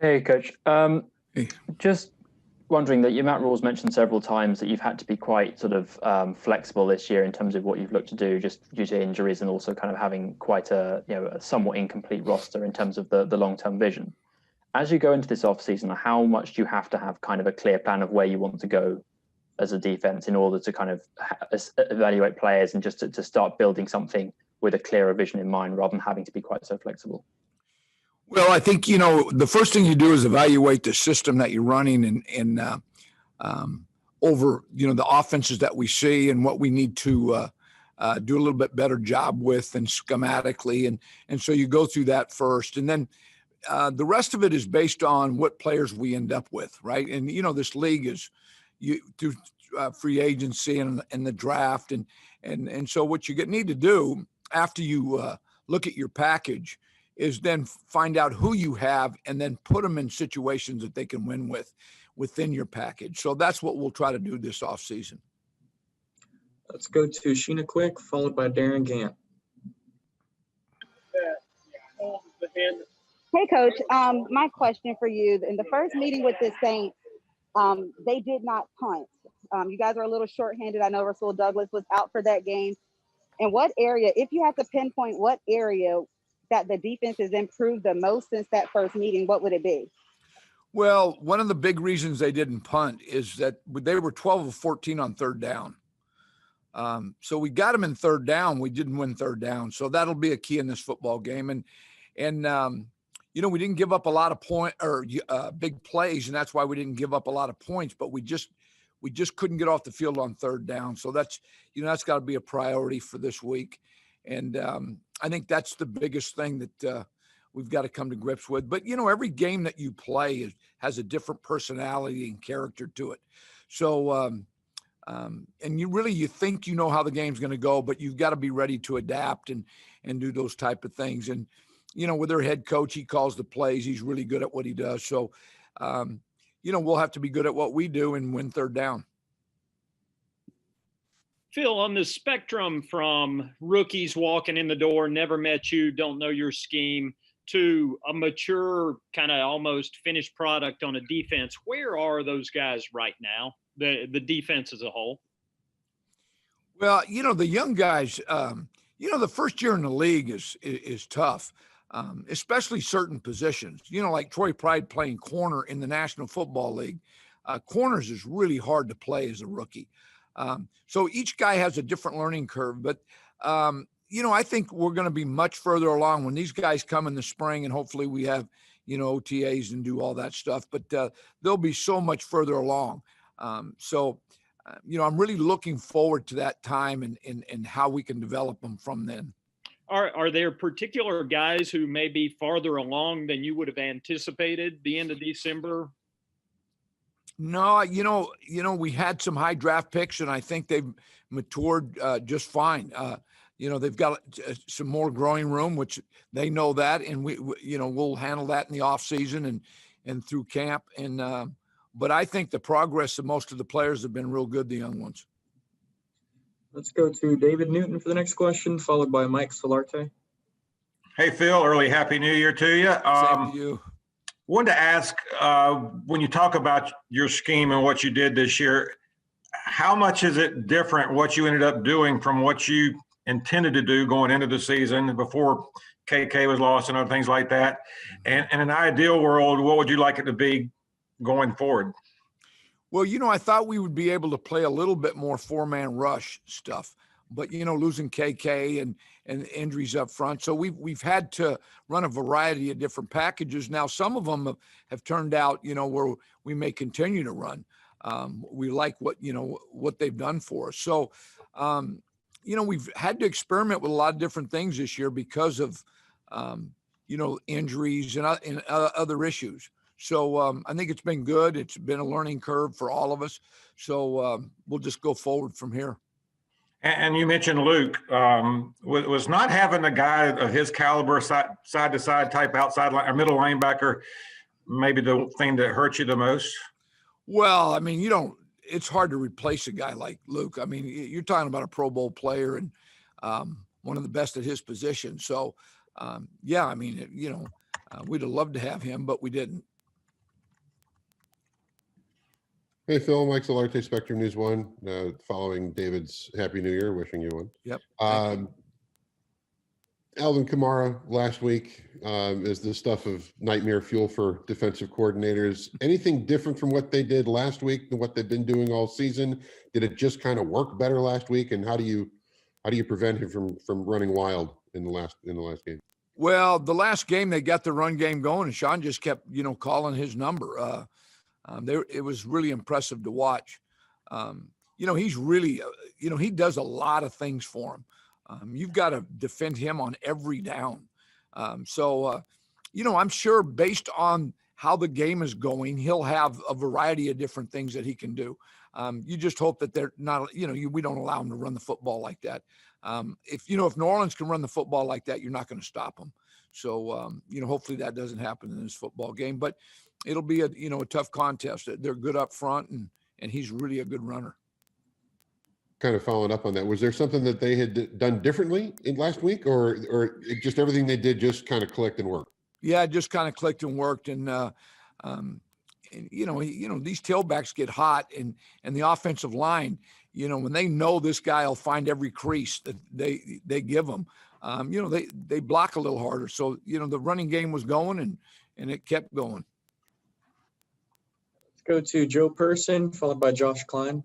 Hey, Coach. Hey. Just wondering that your Matt Rule's mentioned several times that you've had to be quite sort of flexible this year in terms of what you've looked to do, just due to injuries and also kind of having quite a somewhat incomplete roster in terms of the long-term vision. As you go into this off-season, how much do you have to have kind of a clear plan of where you want to go as a defense in order to kind of evaluate players and just to start building something with a clearer vision in mind rather than having to be quite so flexible? Well, I think, the first thing you do is evaluate the system that you're running and over, the offenses that we see and what we need to do a little bit better job with and schematically. And so you go through that first. And then the rest of it is based on what players we end up with, right? And, this league is through free agency and the draft. And so what you need to do after you look at your package is then find out who you have and then put them in situations that they can win within your package. So that's what we'll try to do this offseason. Let's go to Sheena Quick, followed by Darren Gant. Hey, Coach. My question for you: in the first meeting with the Saints, they did not punt. You guys are a little shorthanded. I know Rasul Douglas was out for that game. In what area, if you had to pinpoint what area that the defense has improved the most since that first meeting, what would it be? Well, one of the big reasons they didn't punt is that they were 12 of 14 on third down. So we got them in third down. We didn't win third down. So that'll be a key in this football game. And we didn't give up a lot of big plays, and that's why we didn't give up a lot of points, but we just couldn't get off the field on third down. So that's got to be a priority for this week. And I think that's the biggest thing that we've got to come to grips with. But, every game that you play has a different personality and character to it. So, and you think you know how the game's going to go, but you've got to be ready to adapt and do those type of things. And, with their head coach, he calls the plays. He's really good at what he does. So, we'll have to be good at what we do and win third down. Phil, on the spectrum from rookies walking in the door, never met you, don't know your scheme, to a mature, kind of almost finished product on a defense, where are those guys right now, the defense as a whole? Well, the young guys, the first year in the league is tough, especially certain positions. Like Troy Pride playing corner in the National Football League. Corners is really hard to play as a rookie. So each guy has a different learning curve, but, I think we're going to be much further along when these guys come in the spring, and hopefully we have, OTAs and do all that stuff, but they'll be so much further along. I'm really looking forward to that time and how we can develop them from then. Are there particular guys who may be farther along than you would have anticipated the end of December? No, we had some high draft picks, and I think they've matured just fine. They've got some more growing room, which they know that, and we'll handle that in the off season and through camp. And but I think the progress of most of the players have been real good, the young ones. Let's go to David Newton for the next question, followed by Mike Solarte. Hey, Phil, early Happy New Year to you. Same to you. Wanted to ask, when you talk about your scheme and what you did this year, how much is it different what you ended up doing from what you intended to do going into the season before KK was lost and other things like that? And in an ideal world, what would you like it to be going forward? Well, I thought we would be able to play a little bit more four-man rush stuff, but losing KK and injuries up front, so we've had to run a variety of different packages. Now, some of them have turned out, where we may continue to run. We like what they've done for us. So, we've had to experiment with a lot of different things this year because of, injuries and other issues. So I think it's been good. It's been a learning curve for all of us. So we'll just go forward from here. And you mentioned Luke. Was not having a guy of his caliber, side-to-side type outside line or middle linebacker, maybe the thing that hurt you the most? Well, I mean, it's hard to replace a guy like Luke. I mean, you're talking about a Pro Bowl player and one of the best at his position. So, yeah, I mean, we'd have loved to have him, but we didn't. Hey, Phil, Mike Solarte, Spectrum News 1, following David's Happy New Year, wishing you one. Yep. Alvin Kamara last week is the stuff of nightmare fuel for defensive coordinators. Anything different from what they did last week than what they've been doing all season? Did it just kind of work better last week? And how do you prevent him from running wild in the last game? Well, the last game they got the run game going, and Sean just kept calling his number. It was really impressive to watch. He's really he does a lot of things for him. You've got to defend him on every down. I'm sure based on how the game is going, he'll have a variety of different things that he can do. You just hope that they're not, we don't allow him to run the football like that. If New Orleans can run the football like that, you're not going to stop them. So, hopefully that doesn't happen in this football game, but it'll be a tough contest. They're good up front and he's really a good runner. Kind of following up on that, was there something that they had done differently in last week, or just everything they did just kind of clicked and worked? Yeah, it just kind of clicked and worked. And these tailbacks get hot, and the offensive line, when they know this guy will find every crease that they give him, they block a little harder. So, the running game was going and it kept going. Let's go to Joe Person, followed by Josh Klein.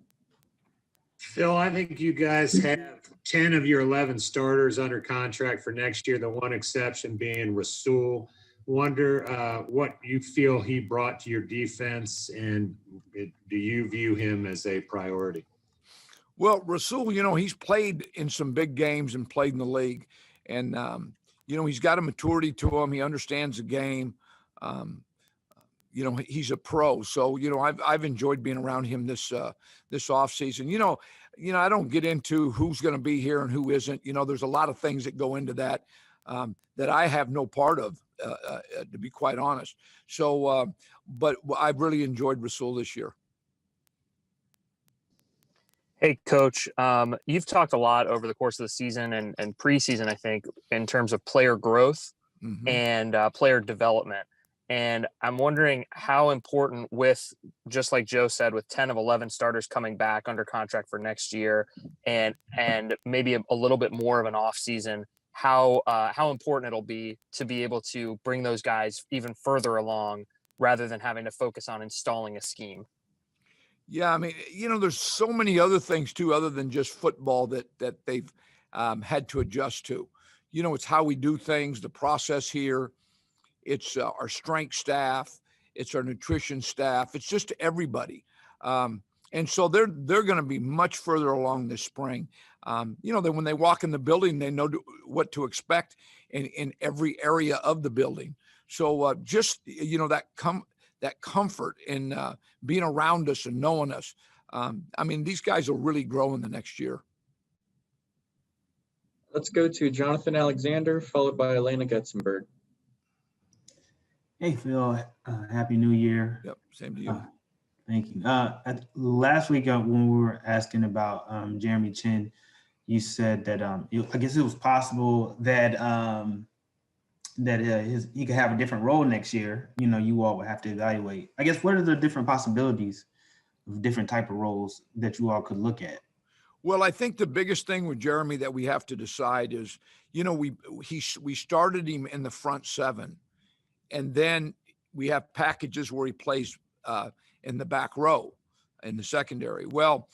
Phil, I think you guys have 10 of your 11 starters under contract for next year, the one exception being Rasul. Wonder what you feel he brought to your defense, and do you view him as a priority? Well, Rasul, he's played in some big games and played in the league. And, he's got a maturity to him. He understands the game. He's a pro. So, I've enjoyed being around him this offseason. I don't get into who's going to be here and who isn't. There's a lot of things that go into that that I have no part of, to be quite honest. So, but I've really enjoyed Rasul this year. Hey, Coach, you've talked a lot over the course of the season and preseason, I think, in terms of player growth and player development. And I'm wondering how important, with, just like Joe said, with 10 of 11 starters coming back under contract for next year and maybe a little bit more of an off season, how important it'll be to be able to bring those guys even further along rather than having to focus on installing a scheme. Yeah, I mean, there's so many other things too, other than just football that they've had to adjust to. It's how we do things, the process here. It's our strength staff. It's our nutrition staff. It's just everybody. And so they're going to be much further along this spring. That when they walk in the building, they know what to expect in every area of the building. So that comfort in being around us and knowing us. These guys will really grow in the next year. Let's go to Jonathan Alexander, followed by Elena Getzenberg. Hey, Phil, Happy New Year. Yep, same to you. Thank you. Last week when we were asking about Jeremy Chin, you said that I guess it was possible that he could have a different role next year. You all would have to evaluate. I guess, what are the different possibilities of different type of roles that you all could look at? Well, I think the biggest thing with Jeremy that we have to decide is, we started him in the front seven, and then we have packages where he plays in the back row in the secondary. Well,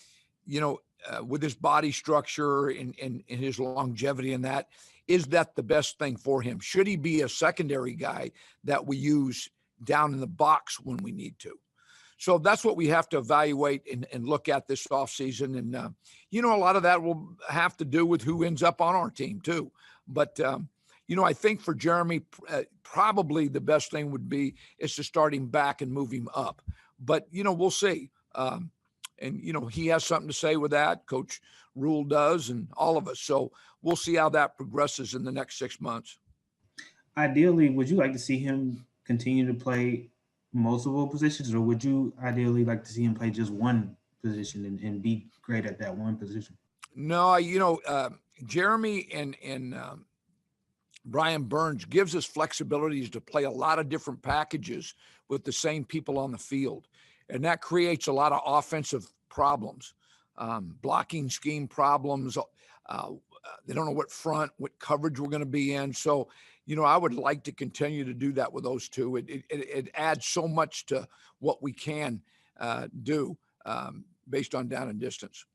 with his body structure and his longevity in that, is that the best thing for him? Should he be a secondary guy that we use down in the box when we need to? So that's what we have to evaluate and look at this offseason. And, a lot of that will have to do with who ends up on our team too. But, I think for Jeremy, probably the best thing would be is to start him back and move him up. But, we'll see. He has something to say with that. Coach Rule does, and all of us. So we'll see how that progresses in the next 6 months. Ideally, would you like to see him continue to play multiple positions, or would you ideally like to see him play just one position and be great at that one position? No, Jeremy and Brian Burns gives us flexibilities to play a lot of different packages with the same people on the field. And that creates a lot of offensive problems, blocking scheme problems. They don't know what front, what coverage we're going to be in. So, I would like to continue to do that with those two. It adds so much to what we can do based on down and distance.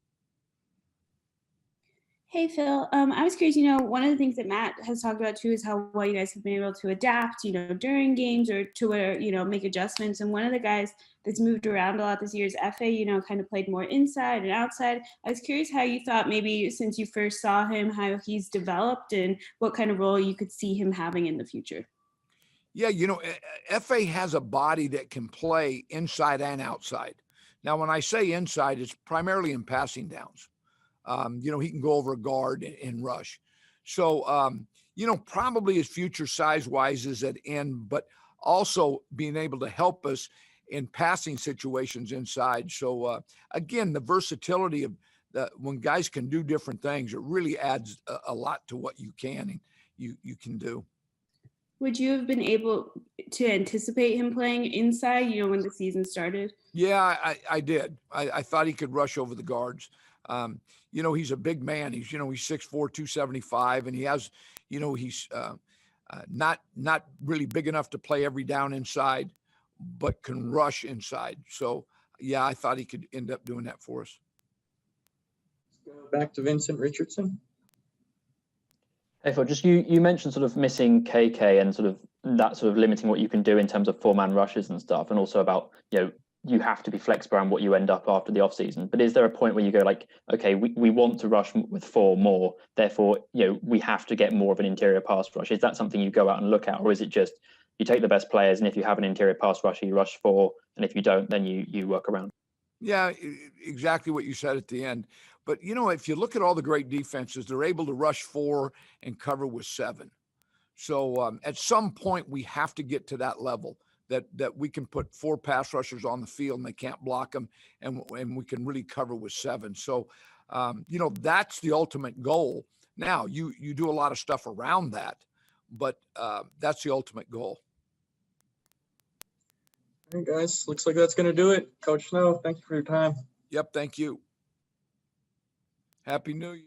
Hey, Phil. I was curious, one of the things that Matt has talked about too is how well you guys have been able to adapt, during games or to where, make adjustments. And one of the guys that's moved around a lot this year is FA, kind of played more inside and outside. I was curious how you thought maybe since you first saw him, how he's developed and what kind of role you could see him having in the future. Yeah, FA has a body that can play inside and outside. Now, when I say inside, it's primarily in passing downs. He can go over a guard and rush. So, probably his future size-wise is at end, but also being able to help us in passing situations inside. So, again, the versatility of when guys can do different things, it really adds a lot to what you can and you can do. Would you have been able to anticipate him playing inside, when the season started? Yeah, I did. I thought he could rush over the guards. He's a big man. He's 6'4", 275, and he has, he's not really big enough to play every down inside, but can rush inside. So, yeah, I thought he could end up doing that for us. Let's go back to Vincent Richardson. Hey, Phil, just you mentioned sort of missing KK and sort of that sort of limiting what you can do in terms of four-man rushes and stuff, and also about, you have to be flexible around what you end up after the offseason. But is there a point where you go like, okay, we want to rush with four more, therefore, we have to get more of an interior pass rush? Is that something you go out and look at, or is it just you take the best players, and if you have an interior pass rusher, you rush four, and if you don't, then you work around? Yeah, exactly what you said at the end. But, if you look at all the great defenses, they're able to rush four and cover with seven. So at some point, we have to get to that level that we can put four pass rushers on the field and they can't block them, and we can really cover with seven. So, that's the ultimate goal. Now, you do a lot of stuff around that, but that's the ultimate goal. All right, guys, looks like that's going to do it. Coach Snow, thank you for your time. Yep, thank you. Happy New Year.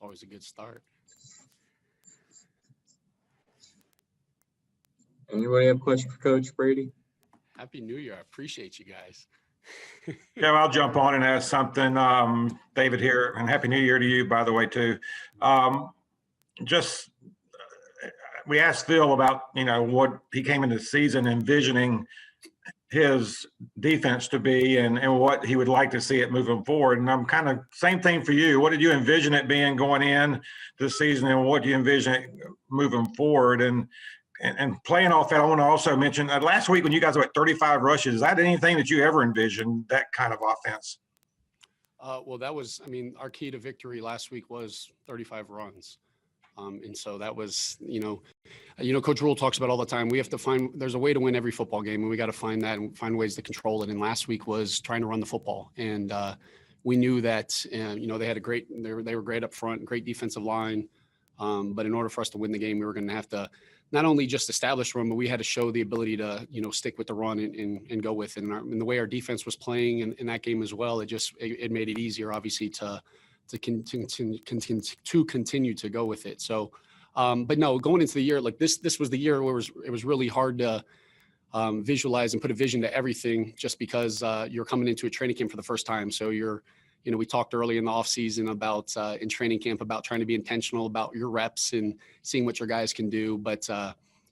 always a good start. Anybody have a question for Coach Brady? Happy New Year. I appreciate you guys. Yeah, I'll jump on and ask something. David here, and Happy New Year to you, by the way, too. Just we asked Phil about, what he came into the season envisioning his defense to be and what he would like to see it moving forward. And I'm kind of same thing for you. What did you envision it being going in this season, and what do you envision it moving forward? And playing off that, I want to also mention last week when you guys were at 35 rushes, is that anything that you ever envisioned, that kind of offense? Well, that was, our key to victory last week was 35 runs. And so that was, Coach Rule talks about all the time. We have to there's a way to win every football game, and we got to find that and find ways to control it. And last week was trying to run the football. And we knew that, they had they were great up front, great defensive line. But in order for us to win the game, we were going to have to not only just establish run, but we had to show the ability to, stick with the run and go with it. And the way our defense was playing in that game as well, it made it easier, obviously, to continue to go with it. So, but no, going into the year, like this was the year where it was really hard to visualize and put a vision to everything, just because you're coming into a training camp for the first time. So we talked early in the off season about in training camp about trying to be intentional about your reps and seeing what your guys can do. But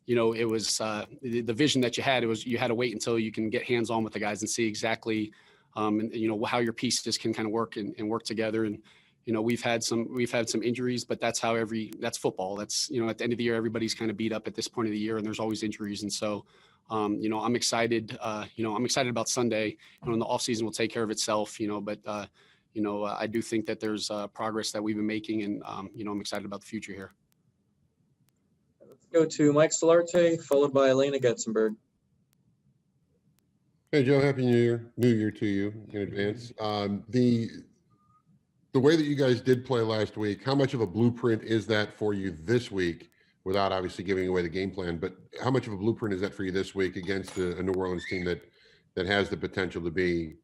it was the vision that you had. You had to wait until you can get hands on with the guys and see exactly how your pieces can kind of work and work together. And we've had some injuries, but that's football. That's at the end of the year, everybody's kind of beat up at this point of the year, and there's always injuries. And so I'm excited. I'm excited about Sunday. And the off season will take care of itself. But I do think that there's progress that we've been making, and I'm excited about the future here. Let's go to Mike Solarte, followed by Elena Getzenberg. Hey, Joe, Happy New Year to you in advance. The way that you guys did play last week, how much of a blueprint is that for you this week, without obviously giving away the game plan, but how much of a blueprint is that for you this week against a New Orleans team that has the potential to be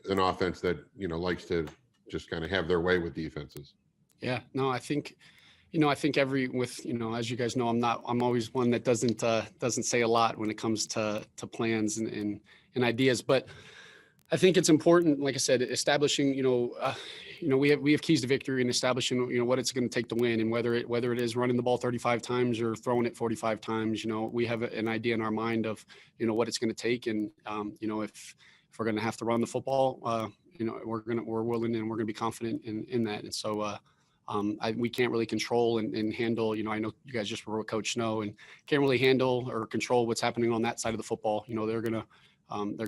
an offense that, likes to just kind of have their way with defenses? Yeah, no, I think as you guys know, I'm always one that doesn't say a lot when it comes to plans and ideas, but I think it's important, like I said, establishing, we have keys to victory and establishing, what it's going to take to win, and whether it is running the ball 35 times or throwing it 45 times, we have an idea in our mind of, what it's going to take. And, if we're going to have to run the football, we're willing and we're going to be confident in that. And so, we can't really control and handle, I know you guys just were with Coach Snow and can't really handle or control what's happening on that side of the football. They're going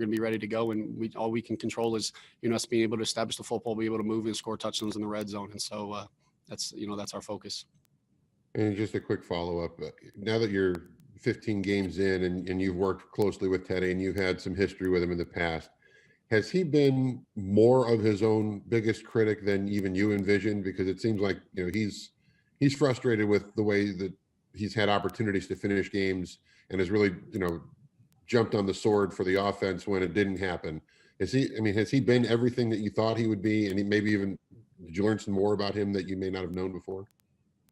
to be ready to go, and all we can control is, us being able to establish the football, be able to move and score touchdowns in the red zone. And so that's our focus. And just a quick follow-up. Now that you're 15 games in and you've worked closely with Teddy and you've had some history with him in the past, has he been more of his own biggest critic than even you envisioned? Because it seems like, he's frustrated with the way that he's had opportunities to finish games and has really, jumped on the sword for the offense when it didn't happen. Has he been everything that you thought he would be? And maybe even, did you learn some more about him that you may not have known before?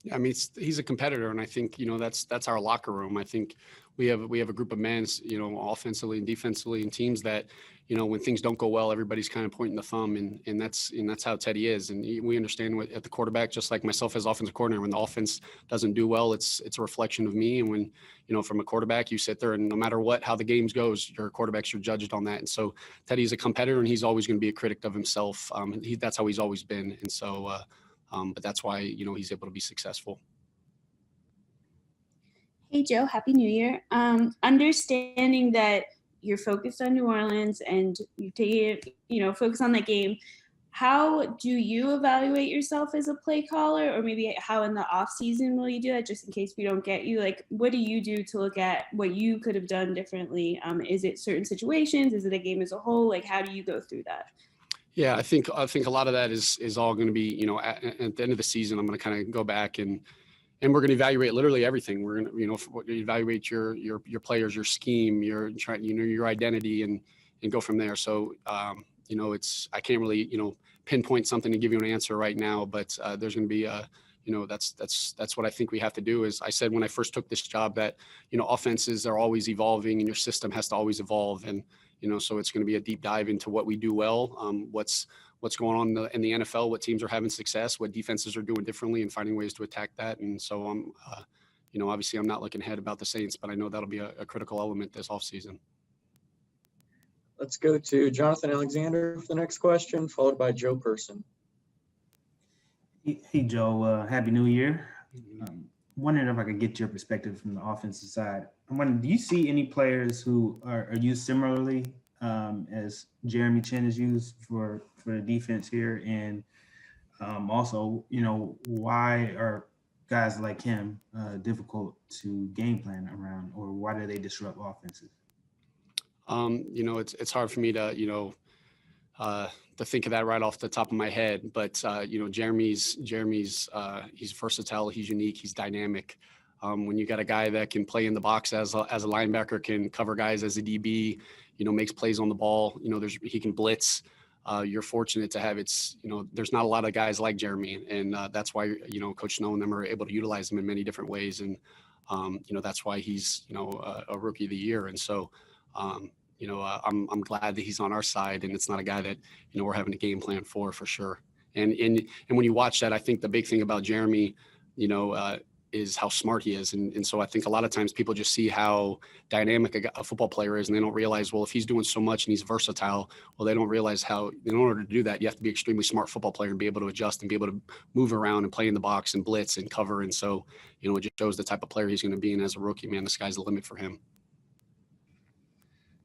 Yeah, he's a competitor, and I think that's our locker room. I think we have a group of men, offensively and defensively, and teams that, when things don't go well, everybody's kind of pointing the thumb, and that's how Teddy is. And we understand at the quarterback, just like myself as offensive coordinator, when the offense doesn't do well, it's a reflection of me. And when from a quarterback, you sit there, and no matter how the games goes, your quarterbacks are judged on that. And so Teddy's a competitor, and he's always going to be a critic of himself. That's how he's always been, and so. But that's why, he's able to be successful. Hey, Joe, Happy New Year. Understanding that you're focused on New Orleans and you take it, focus on that game, how do you evaluate yourself as a play caller, or maybe how in the off season will you do that, just in case we don't get you? Like, what do you do to look at what you could have done differently? Is it certain situations? Is it a game as a whole? Like, how do you go through that? Yeah, I think a lot of that is all going to be, at the end of the season, I'm going to kind of go back and we're going to evaluate literally everything. We're going to, evaluate your players, your scheme, your identity, and go from there. So, I can't really, pinpoint something to give you an answer right now, but there's going to be that's what I think we have to do. Is I said when I first took this job that, offenses are always evolving and your system has to always evolve. And, so it's going to be a deep dive into what we do well, what's going on in the NFL, what teams are having success, what defenses are doing differently and finding ways to attack that. And so obviously I'm not looking ahead about the Saints, but I know that'll be a critical element this offseason. Let's go to Jonathan Alexander for the next question, followed by Joe Person. Hey, Joe, Happy New Year. Wondering if I could get your perspective from the offensive side. I'm wondering, do you see any players who are used similarly as Jeremy Chin is used for the defense here? And also, why are guys like him difficult to game plan around, or why do they disrupt offenses? It's hard for me to, to think of that right off the top of my head, but Jeremy's he's versatile, he's unique, he's dynamic. When you got a guy that can play in the box as a linebacker, can cover guys as a DB, makes plays on the ball, he can blitz. You're fortunate to have there's not a lot of guys like Jeremy, and that's why Coach Snow and them are able to utilize him in many different ways, and that's why he's a rookie of the year. And so I'm glad that he's on our side, and it's not a guy that we're having a game plan for sure. And when you watch that, I think the big thing about Jeremy, is how smart he is, and so I think a lot of times people just see how dynamic a football player is, and they don't realize, well, if he's doing so much and he's versatile, well, they don't realize how in order to do that, you have to be an extremely smart football player and be able to adjust and be able to move around and play in the box and blitz and cover. And so it just shows the type of player he's going to be. And as a rookie, man, the sky's the limit for him.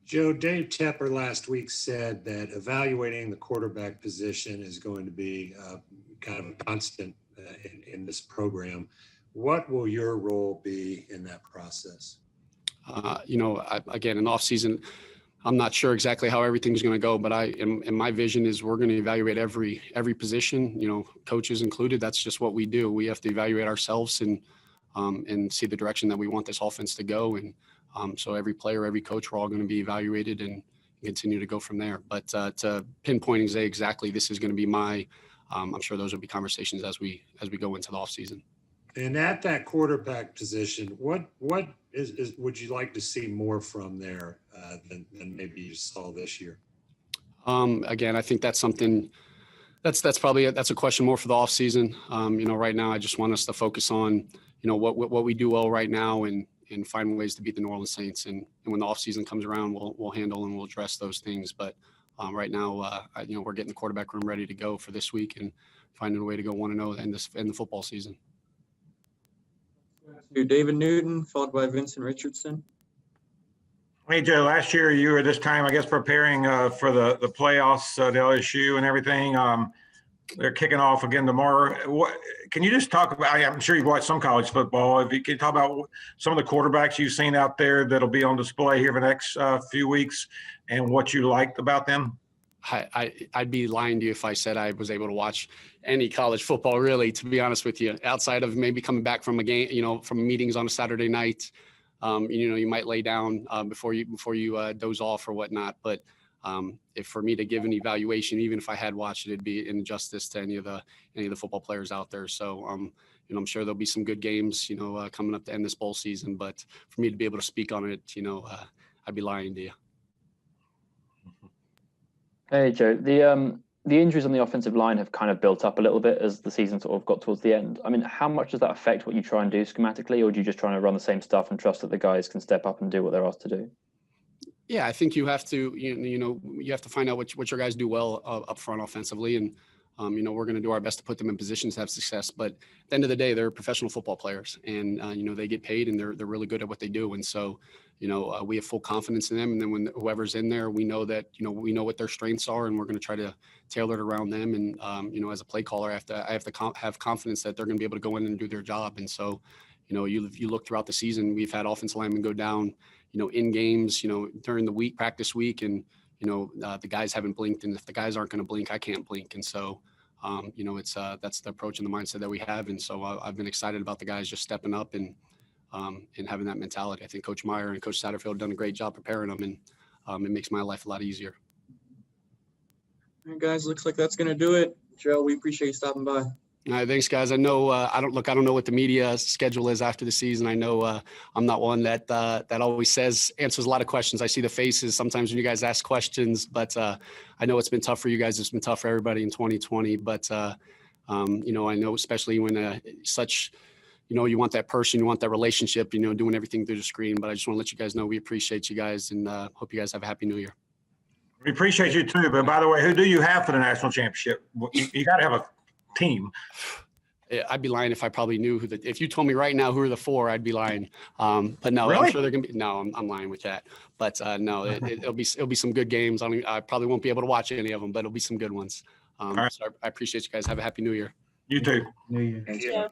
Joe, Dave Tepper last week said that evaluating the quarterback position is going to be kind of a constant in this program. What will your role be in that process? Again, in the offseason, I'm not sure exactly how everything's going to go, but in my vision is we're going to evaluate every position, coaches included. That's just what we do. We have to evaluate ourselves and see the direction that we want this offense to go. And so every player, every coach, we're all going to be evaluated and continue to go from there. But to pinpoint and say exactly this is going to be my, I'm sure those will be conversations as we go into the offseason. And at that quarterback position, what is would you like to see more from there than maybe you saw this year? Again, I think that's something that's probably that's a question more for the offseason. Right now I just want us to focus on what we do well right now and find ways to beat the New Orleans Saints. And when the offseason comes around, we'll handle and we'll address those things. But right now, we're getting the quarterback room ready to go for this week and finding a way to go 1-0 in the football season. To David Newton, followed by Vincent Richardson. Hey, Joe, last year you were this time, I guess, preparing for the playoffs, the LSU and everything. They're kicking off again tomorrow. Can you just talk about, I'm sure you've watched some college football. If you can talk about some of the quarterbacks you've seen out there that'll be on display here for the next few weeks and what you liked about them? I'd be lying to you if I said I was able to watch any college football, really, to be honest with you, outside of maybe coming back from a game, from meetings on a Saturday night. You might lay down before you doze off or whatnot. But if for me to give an evaluation, even if I had watched it, it'd be injustice to any of the football players out there. So, I'm sure there'll be some good games, coming up to end this bowl season. But for me to be able to speak on it, I'd be lying to you. Hey, Joe, the injuries on the offensive line have kind of built up a little bit as the season sort of got towards the end. I mean, how much does that affect what you try and do schematically, or do you just try to run the same stuff and trust that the guys can step up and do what they're asked to do? Yeah, I think you have to, you have to find out what your guys do well up front offensively. And, we're going to do our best to put them in positions to have success. But at the end of the day, they're professional football players and, they get paid and they're really good at what they do. And so, we have full confidence in them. And then when whoever's in there, we know that, we know what their strengths are and we're going to try to tailor it around them. And, as a play caller, I have to have confidence that they're going to be able to go in and do their job. And so, you look throughout the season, we've had offensive linemen go down, in games, during the practice week, and, the guys haven't blinked, and if the guys aren't going to blink, I can't blink. And so, that's the approach and the mindset that we have. And so I've been excited about the guys just stepping up and having that mentality. I think Coach Meyer and Coach Satterfield have done a great job preparing them, and it makes my life a lot easier. All right, guys, looks like that's going to do it. Joe, we appreciate you stopping by. All right, thanks, guys. I know I don't know what the media schedule is after the season. I know I'm not one that always answers a lot of questions. I see the faces sometimes when you guys ask questions, but I know it's been tough for you guys. It's been tough for everybody in 2020. But you know, I know especially when you know, you want that person, you want that relationship, you know, doing everything through the screen. But I just want to let you guys know we appreciate you guys and hope you guys have a happy New Year. We appreciate you too. But by the way, who do you have for the national championship? You got to have a team. I'd be lying if I probably knew if you told me right now who are the four, I'd be lying. But no, Really? I'm sure they're gonna be. No, I'm lying with that. But no, it'll be some good games. I probably won't be able to watch any of them, but it'll be some good ones. right. So I appreciate you guys. Have a happy New Year. You too. New Year. Thanks, Joe.